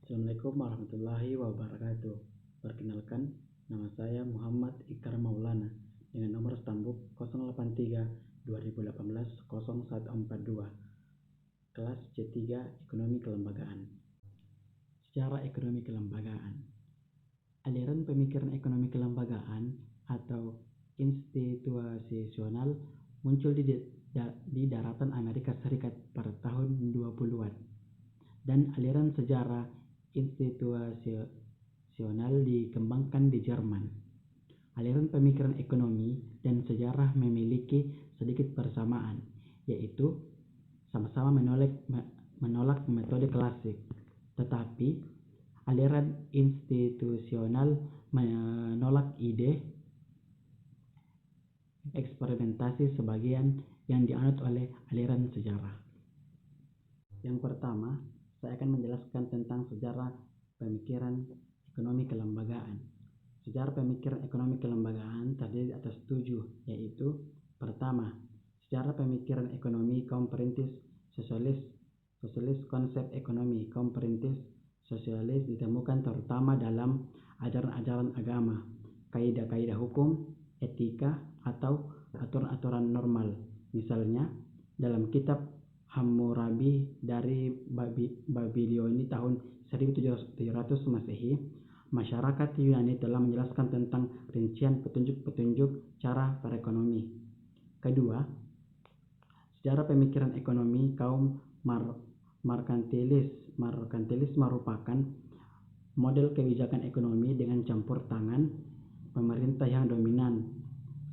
Assalamualaikum warahmatullahi wabarakatuh. Perkenalkan, nama saya Muhammad Ikrar Maulana dengan nomor stambuk 083 2018 0142, kelas C3 Ekonomi Kelembagaan. Secara ekonomi kelembagaan, aliran pemikiran ekonomi kelembagaan atau institusional muncul di daratan Amerika Serikat pada tahun 20-an, dan aliran sejarah institusional dikembangkan di Jerman. Aliran pemikiran ekonomi dan sejarah memiliki sedikit persamaan, yaitu sama-sama menolak metode klasik, tetapi aliran institusional menolak ide eksperimentasi sebagian yang dianut oleh aliran sejarah. Yang pertama, saya akan menjelaskan tentang sejarah pemikiran ekonomi kelembagaan. Sejarah pemikiran ekonomi kelembagaan terdiri atas 7, yaitu: pertama, sejarah pemikiran ekonomi kaum perintis sosialis. Konsep ekonomi kaum perintis sosialis ditemukan terutama dalam ajaran-ajaran agama, kaidah-kaidah hukum, etika, atau aturan-aturan normal. Misalnya, dalam kitab Hammurabi dari Babilonia tahun 1700 Masehi, masyarakat Yunani telah menjelaskan tentang rincian petunjuk-petunjuk cara berekonomi. Kedua, sejarah pemikiran ekonomi kaum merkantilis. Merkantilis merupakan model kebijakan ekonomi dengan campur tangan pemerintah yang dominan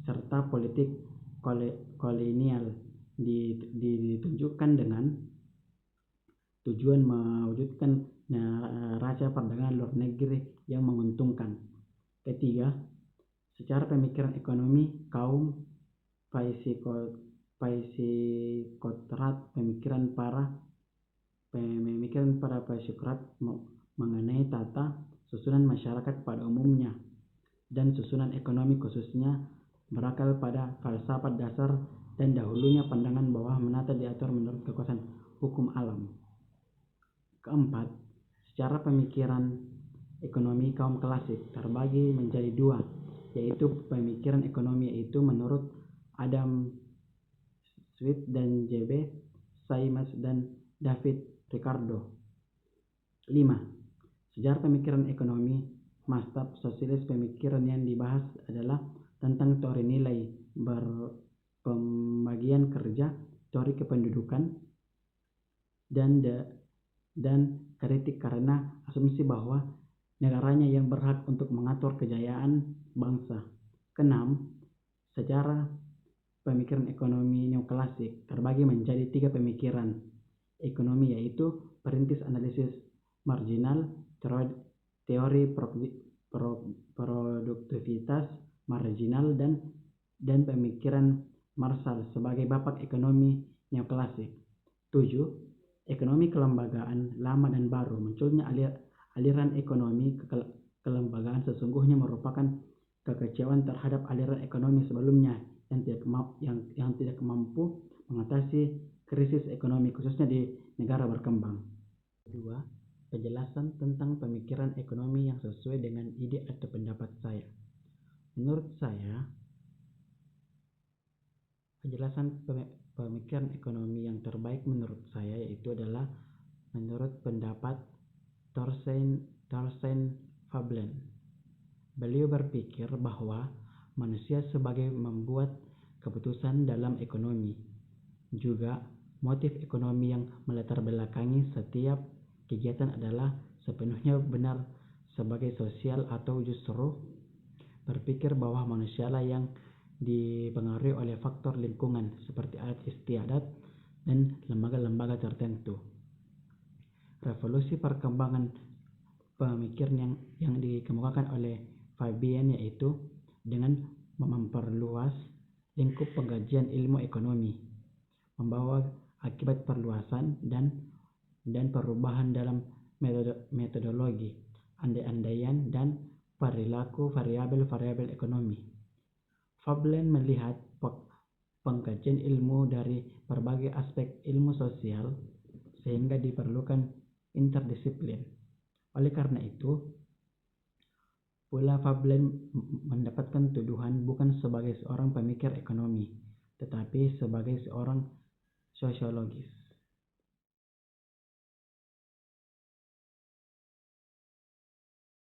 serta politik kolonial ditunjukkan dengan tujuan mewujudkan neraca perdagangan luar negeri yang menguntungkan. Ketiga, secara pemikiran ekonomi kaum Paisikotrat, pemikiran para Paisikotrat mengenai tata susunan masyarakat pada umumnya dan susunan ekonomi khususnya berakal pada falsafat dasar dan dahulunya pandangan bahwa menata diatur menurut kekuasaan hukum alam. Keempat, secara pemikiran ekonomi kaum klasik terbagi menjadi 2, yaitu pemikiran ekonomi yaitu menurut Adam Smith dan J.B. Simmons dan David Ricardo. 5. Sejarah pemikiran ekonomi Mastab sosialis. Pemikiran yang dibahas adalah tentang teori nilai pembagian kerja, teori kependudukan, dan kritik karena asumsi bahwa negaranya yang berhak untuk mengatur kejayaan bangsa. Keenam, sejarah pemikiran ekonomi neoklasik terbagi menjadi 3 pemikiran ekonomi, yaitu perintis analisis marginal, teori produktivitas marginal, dan pemikiran Marshall sebagai bapak ekonomi neoklasik. 7. Ekonomi kelembagaan lama dan baru. Munculnya aliran ekonomi kelembagaan sesungguhnya merupakan kekecewaan terhadap aliran ekonomi sebelumnya yang tidak mampu mengatasi krisis ekonomi khususnya di negara berkembang. 2. Penjelasan tentang pemikiran ekonomi yang sesuai dengan ide atau pendapat saya. Menurut saya, penjelasan pemikiran ekonomi yang terbaik menurut saya yaitu adalah menurut pendapat Thorstein Veblen. Beliau berpikir bahwa manusia sebagai membuat keputusan dalam ekonomi, juga motif ekonomi yang melatar belakangi setiap kegiatan adalah sepenuhnya benar sebagai sosial, atau justru berpikir bahwa manusialah yang dipengaruhi oleh faktor lingkungan seperti adat istiadat dan lembaga-lembaga tertentu. Revolusi perkembangan pemikiran yang dikemukakan oleh Fabian yaitu dengan memperluas lingkup pengkajian ilmu ekonomi, membawa akibat perluasan dan perubahan dalam metodologi, andai-andaian, dan perilaku variabel-variabel ekonomi. Veblen melihat pengkajian ilmu dari berbagai aspek ilmu sosial sehingga diperlukan interdisiplin. Oleh karena itu, pula Veblen mendapatkan tuduhan bukan sebagai seorang pemikir ekonomi, tetapi sebagai seorang sosiologis.